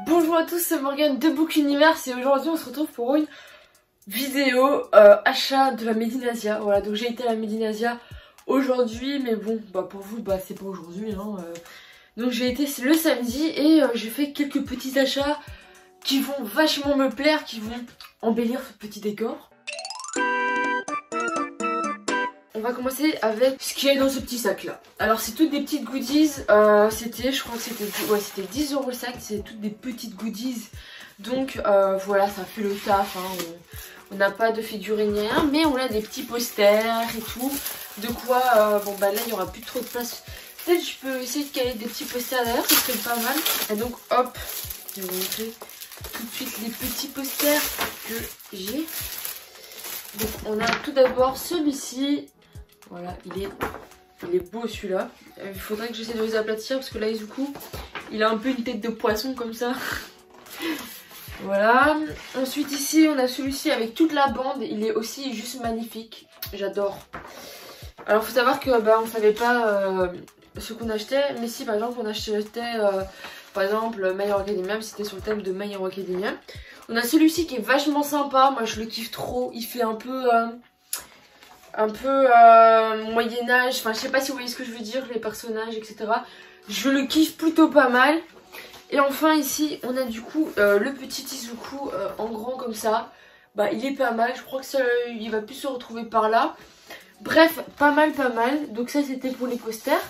Bonjour à tous, c'est Morgane de Book Universe et aujourd'hui on se retrouve pour une vidéo achat de la Made in Asia. Voilà, donc j'ai été à la Made in Asia aujourd'hui, mais bon, bah pour vous, bah c'est pas aujourd'hui. Hein, Donc j'ai été le samedi et j'ai fait quelques petits achats qui vont vachement me plaire, qui vont embellir ce petit décor. On va commencer avec ce qui est dans ce petit sac là. Alors c'est toutes des petites goodies, je crois que c'était 10 € le sac, c'est toutes des petites goodies. Donc voilà, ça fait le taf, hein. On n'a pas de figurines ni rien, mais on a des petits posters et tout. De quoi, bon bah là il n'y aura plus trop de place. Peut-être je peux essayer de caler des petits posters d'ailleurs, ça serait pas mal. Et donc hop, je vais vous montrer tout de suite les petits posters que j'ai. Donc on a tout d'abord celui-ci. Voilà, il est beau celui-là. Il faudrait que j'essaie de les aplatir parce que là, Izuku, il a un peu une tête de poisson comme ça. Voilà. Ensuite ici, on a celui-ci avec toute la bande. Il est aussi juste magnifique. J'adore. Alors, faut savoir que on savait pas ce qu'on achetait. Mais si, par exemple, on achetait par exemple My Hero Academia, c'était sur le thème de My Hero Academia. On a celui-ci qui est vachement sympa. Moi, je le kiffe trop. Il fait un peu Moyen-Âge, enfin je sais pas si vous voyez ce que je veux dire, les personnages, etc. Je le kiffe plutôt pas mal. Et enfin ici, on a du coup le petit Izuku en grand comme ça. Bah il est pas mal, je crois que ça, il va plus se retrouver par là. Bref, pas mal. Donc ça c'était pour les posters.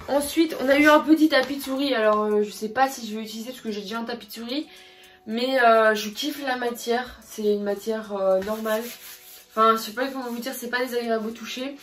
Ensuite, on a eu un petit tapis de souris. Alors je sais pas si je vais utiliser parce que j'ai déjà un tapis de souris. Mais je kiffe la matière, c'est une matière normale. Enfin, je sais pas comment vous dire, c'est pas désagréable au toucher.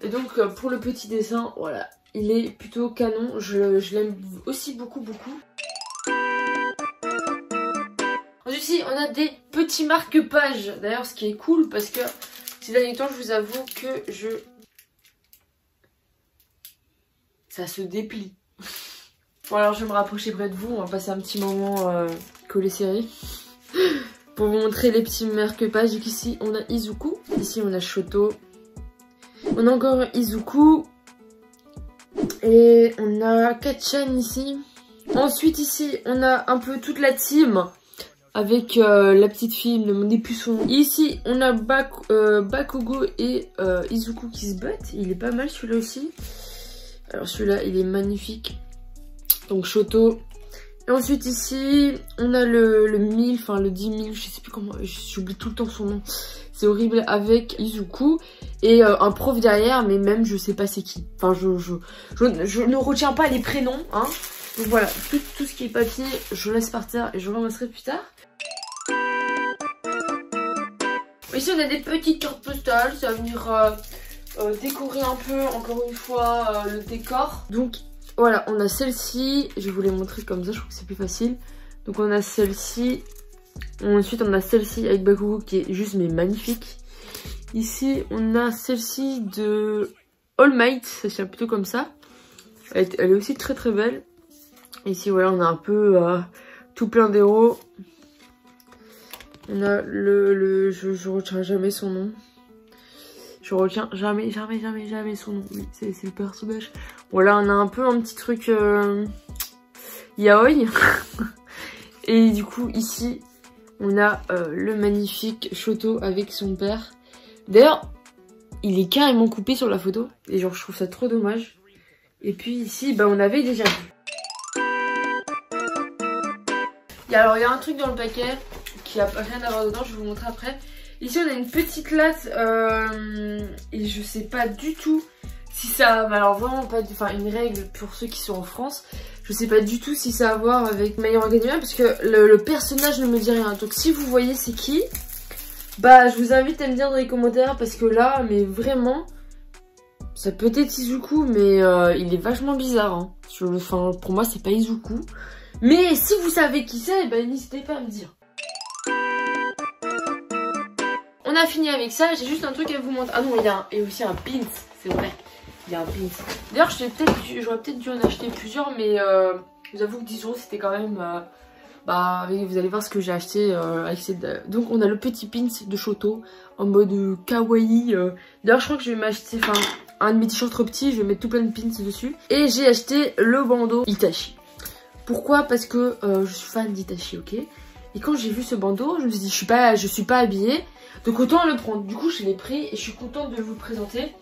Et donc pour le petit dessin, voilà, il est plutôt canon. Je l'aime aussi beaucoup. Ensuite ici, on a des petits marque-pages. D'ailleurs, ce qui est cool parce que ces derniers temps, je vous avoue que ça se déplie. Bon alors je vais me rapprocher près de vous, on va passer un petit moment collé serré pour vous montrer les petits marque-pages. Donc ici on a Izuku, ici on a Shoto, on a encore Izuku et on a Kachan ici. Ensuite ici on a un peu toute la team avec la petite fille, le des puçons. Ici on a Bakugo et Izuku qui se battent, il est pas mal celui-là aussi. Alors celui-là il est magnifique. Donc Shoto. Et ensuite ici, on a le 1000, enfin le 10 000, je sais plus comment, j'oublie tout le temps son nom. C'est horrible, avec Izuku et un prof derrière, mais même je sais pas c'est qui. Enfin je ne retiens pas les prénoms, hein. Donc voilà, tout ce qui est papier, je laisse par terre et je vous remontrerai plus tard. Ici on a des petites cartes postales, ça va venir décorer un peu, encore une fois, le décor. Donc voilà, on a celle-ci, je vais vous les montrer comme ça, je trouve que c'est plus facile. Donc on a celle-ci, ensuite on a celle-ci avec Bakugo qui est juste mais magnifique. Ici on a celle-ci de All Might, ça se tient plutôt comme ça. Elle est aussi très belle. Ici voilà, on a un peu tout plein d'héros. On a je retiens jamais son nom. Je retiens jamais son nom. Oui, c'est le personnage. Voilà, on a un peu un petit truc yaoi. Et du coup, ici, on a le magnifique Shoto avec son père. D'ailleurs, il est carrément coupé sur la photo. Et genre, je trouve ça trop dommage. Et puis ici, on avait déjà vu. Alors, il y a un truc dans le paquet qui a rien à voir dedans. Je vais vous montrer après. Ici on a une petite latte et je sais pas du tout si ça... Alors vraiment pas... Enfin une règle pour ceux qui sont en France. Je sais pas du tout si ça a à voir avec My Hero Academia parce que le personnage ne me dit rien. Donc si vous voyez c'est qui, je vous invite à me dire dans les commentaires parce que là, mais vraiment, ça peut être Izuku mais il est vachement bizarre. Hein. Enfin pour moi c'est pas Izuku. Mais si vous savez qui c'est, n'hésitez pas à me dire. On a fini avec ça, j'ai juste un truc à vous montrer. Ah non, il y a aussi un pins, c'est vrai. Il y a un pins. D'ailleurs, j'aurais peut-être dû en acheter plusieurs, mais je vous avoue que 10 € c'était quand même bah vous allez voir ce que j'ai acheté avec cette... Donc on a le petit pins de Shoto en mode kawaii. D'ailleurs je crois que je vais m'acheter, enfin un de mes t-shirts trop petits, je vais mettre tout plein de pins dessus. Et j'ai acheté le bandeau Itachi. Pourquoi? Parce que je suis fan d'Itachi, ok. Et quand j'ai vu ce bandeau, je me suis dit je suis pas habillée, donc autant le prendre. Du coup je l'ai pris et je suis contente de vous le présenter.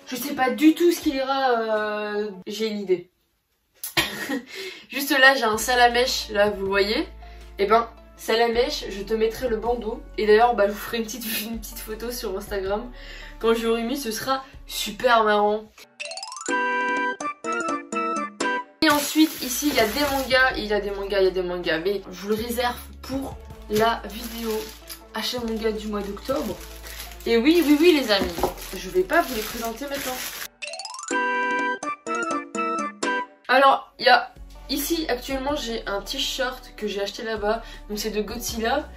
Je sais pas du tout ce qu'il ira, j'ai une idée. Juste là j'ai un salamèche, là vous le voyez. Et ben salamèche, je te mettrai le bandeau. Et d'ailleurs bah, je vous ferai une petite photo sur Instagram. Quand je l'aurai mis, ce sera super marrant. Et ensuite ici il y a des mangas, mais je vous le réserve pour la vidéo achat manga du mois d'octobre. Et oui les amis, je vais pas vous les présenter maintenant. Alors il y a ici actuellement j'ai un t-shirt que j'ai acheté là-bas, donc c'est de Godzilla.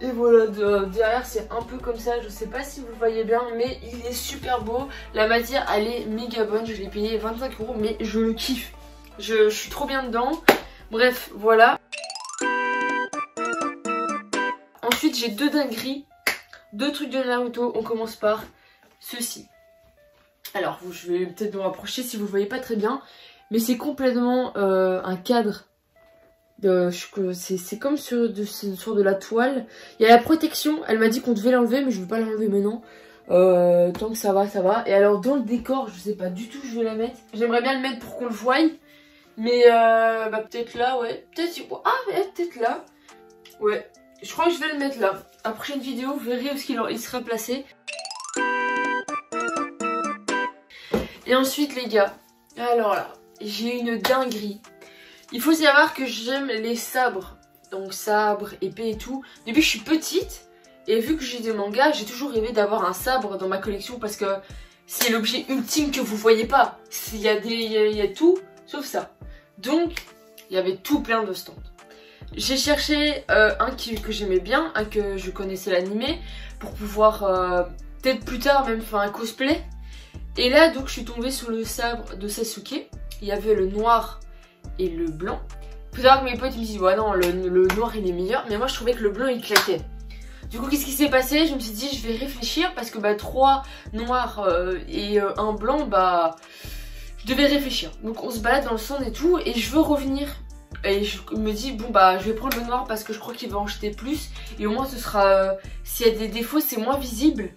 Et voilà, derrière c'est un peu comme ça, je sais pas si vous le voyez bien, mais il est super beau. La matière elle est méga bonne, je l'ai payé 25 €, mais je le kiffe. Je suis trop bien dedans. Bref, voilà. Ensuite j'ai deux dingueries, deux trucs de Naruto. On commence par ceci. Alors je vais peut-être me rapprocher si vous le voyez pas très bien, mais c'est complètement un cadre. C'est comme sur de la toile. Il y a la protection, elle m'a dit qu'on devait l'enlever, mais je veux pas l'enlever maintenant. Tant que ça va, ça va. Et alors dans le décor, je sais pas du tout où je vais la mettre. J'aimerais bien le mettre pour qu'on le voie. Mais bah peut-être là, ouais. Peut-être peut-être là. Ouais. Je crois que je vais le mettre là. À la prochaine vidéo, vous verrez où il sera placé. Et ensuite les gars, alors là, j'ai une dinguerie. Il faut savoir que j'aime les sabres. Donc sabres, épées et tout. Depuis que je suis petite, et vu que j'ai des mangas, j'ai toujours rêvé d'avoir un sabre dans ma collection parce que c'est l'objet ultime que vous voyez pas. Il y a tout sauf ça. Donc, il y avait tout plein de stands. J'ai cherché un que j'aimais bien, un que je connaissais l'animé, pour pouvoir peut-être plus tard même faire un cosplay. Et là, donc, je suis tombée sur le sabre de Sasuke. Il y avait le noir et le blanc. Plus tard que mes potes ils me disent ouais non le noir il est meilleur, mais moi je trouvais que le blanc il claquait. Du coup qu'est-ce qui s'est passé? Je me suis dit je vais réfléchir parce que bah 3 noirs et un blanc, bah je devais réfléchir. Donc on se balade dans le stand et tout et je veux revenir. Et je me dis bon bah je vais prendre le noir parce que je crois qu'il va en jeter plus. Et au moins ce sera, s'il y a des défauts c'est moins visible.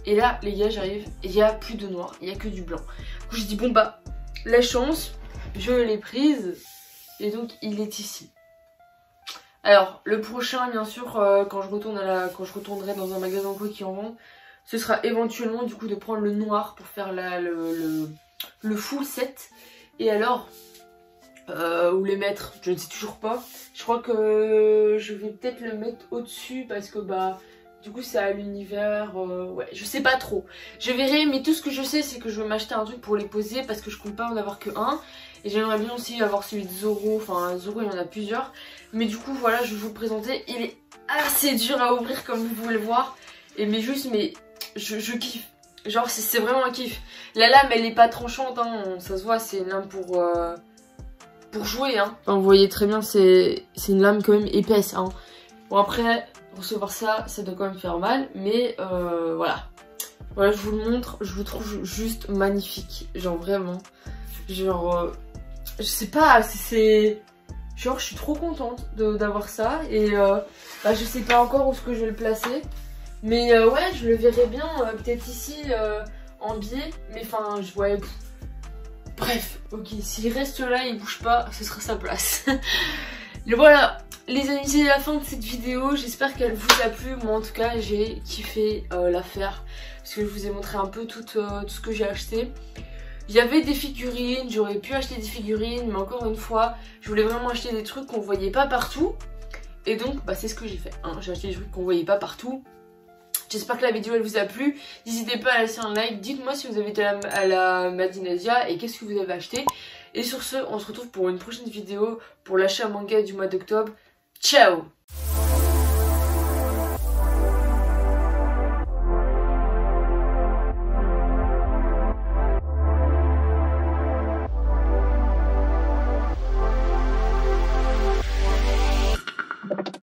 Et là les gars j'arrive, il n'y a plus de noir, il n'y a que du blanc. Du coup je dis bon bah la chance, je l'ai prise et donc il est ici. Alors le prochain bien sûr quand je retournerai dans un magasin quoi qui en vend, ce sera éventuellement du coup de prendre le noir pour faire le full set. Et alors où les mettre, je ne sais toujours pas. Je crois que je vais peut-être le mettre au-dessus parce que bah du coup c'est à l'univers, ouais je sais pas trop. Je verrai, mais tout ce que je sais c'est que je vais m'acheter un truc pour les poser parce que je compte pas en avoir que un. Et j'aimerais bien aussi avoir celui de Zoro, enfin Zoro il y en a plusieurs. Mais du coup voilà je vais vous le présenter. Il est assez dur à ouvrir comme vous pouvez le voir. Et mais juste mais je kiffe. Genre c'est vraiment un kiff. La lame elle est pas tranchante hein, ça se voit c'est une lame pour jouer hein. Enfin, vous voyez très bien c'est une lame quand même épaisse hein. Bon après recevoir ça doit quand même faire mal, mais voilà. Voilà, je vous le montre, je le trouve juste magnifique. Genre vraiment, genre, je sais pas, c'est... Genre je suis trop contente d'avoir ça et bah, je sais pas encore où est-ce que je vais le placer. Mais ouais, je le verrai bien, peut-être ici, en biais, mais enfin, je vois... Bref, ok, s'il reste là, il bouge pas, ce sera sa place. Et voilà. Les amis, c'est la fin de cette vidéo, j'espère qu'elle vous a plu. Moi en tout cas j'ai kiffé la faire parce que je vous ai montré un peu tout ce que j'ai acheté. Il y avait des figurines, j'aurais pu acheter des figurines, mais encore une fois je voulais vraiment acheter des trucs qu'on voyait pas partout. Et donc bah, c'est ce que j'ai fait hein. J'ai acheté des trucs qu'on voyait pas partout. J'espère que la vidéo elle vous a plu. N'hésitez pas à laisser un like, dites-moi si vous avez été à la Madinasia et qu'est-ce que vous avez acheté. Et sur ce on se retrouve pour une prochaine vidéo pour l'achat manga du mois d'octobre. Ciao!